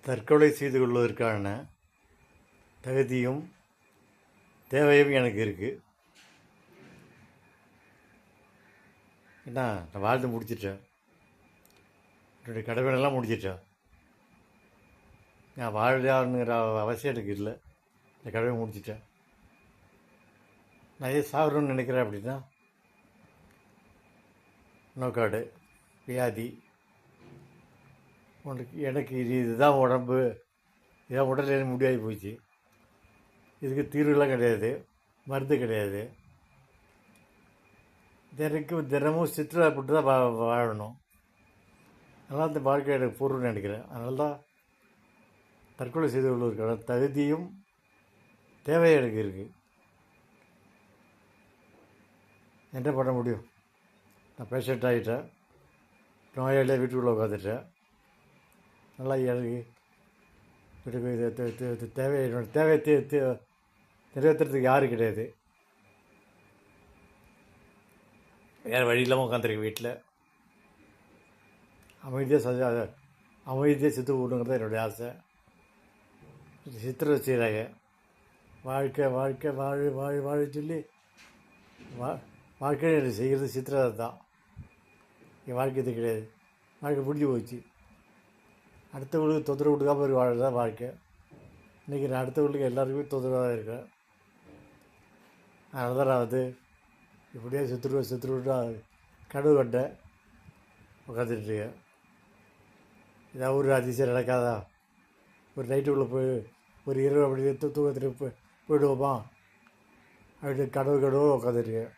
தற்கொலை செய்து கொள்வதற்கான தகுதியும் தேவையும் எனக்கு இருக்குது. ஏன்னா நான் வாழ்ந்து முடிச்சிட்டேன், என்னுடைய கடமையெல்லாம் முடிச்சிட்டேன். நான் வாழணுங்கிற அவசியம் எனக்கு இல்லை. இந்த கடமை முடிச்சிட்டேன். நான் ஏன் சாகணும்னு நினைக்கிறேன் அப்படின்னா, நோக்காடு வியாதி எனக்கு இதுதான் உடம்பு, இதான் உடல்நிலை முடியாகி போச்சு. இதுக்கு தீர்வுலாம் கிடையாது, மருந்து கிடையாது. தினமும் சித்திரப்பட்டு தான் வாழணும். அதனால் இந்த வாழ்க்கை எனக்கு பூர்வம்னு நினைக்கிறேன். அதனால தான் தற்கொலை செய்து கொள்வதற்கான தகுதியும் தேவை எனக்கு இருக்குது. என்ன பண்ண முடியும்? நான் பேஷண்ட் ஆகிட்டேன், நோயாளியாக வீட்டுக்குள்ளே உட்காந்துட்டேன். நல்லா எனக்கு தேவை, என்னோடய தேவை நிறைவேற்றுறதுக்கு யாரும் கிடையாது. வேறு வழி இல்லாமல் உட்காந்துருக்கேன் வீட்டில். அமைதியாக செத்து போடணுங்கிறது என்னுடைய ஆசை. சித்திரை செய்கிறாங்க, வாழ்க்கை வாழ்க்கை வாழ சொல்லி வாழ்க்கை எனக்கு செய்கிறது சித்திரை தான். என் வாழ்க்கை இது கிடையாது. வாழ்க்கை முடிஞ்சு போச்சு. அடுத்தவங்களுக்கு தொந்தரவு கொடுக்காம ஒரு வாழ்க்கை தான் வாழ்க்கை. இன்றைக்கி நான் அடுத்தவங்களுக்கு எல்லாருக்குமே தொந்தரவாக தான் இருக்கேன். அதனால தான் நான் இப்படியே செத்துருவா கனவு கண்டேன், உட்காந்துட்ருக்கேன். இதான் ஒரு அதிசயம் நடக்காதா? ஒரு நைட்டுக்குள்ளே போய் ஒரு இரவு அப்படி தூக்கத்துக்கு போயிடுவோமா அப்படி கனவு உட்காந்துருக்கேன்.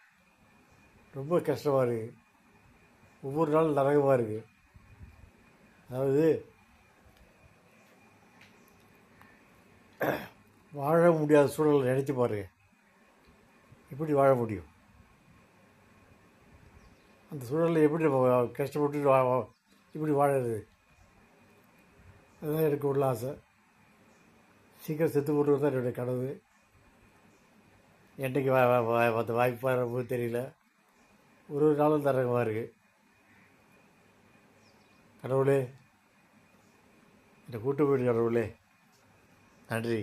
ரொம்ப கஷ்டமாக இருக்குது. ஒவ்வொரு நாளும் நரகமாக இருக்குது. அதாவது வாழ முடியாத சூழலை நினைத்து பாருங்க, எப்படி வாழ முடியும்? அந்த சூழலில் எப்படி நம்ம கஷ்டப்பட்டு இப்படி வாழறது? அதுதான் எனக்கு உள்ள ஆசை. சீக்கிரம் செத்து போட்டு தான் என்னுடைய கனவு. என்றைக்கு அந்த வாய்ப்பு வரப்போ தெரியல. ஒரு நாளும் தரகமாக இருக்குது. கடவுளே, என்னை கூட்டு போயிட்டு கடவுளே, நன்றி.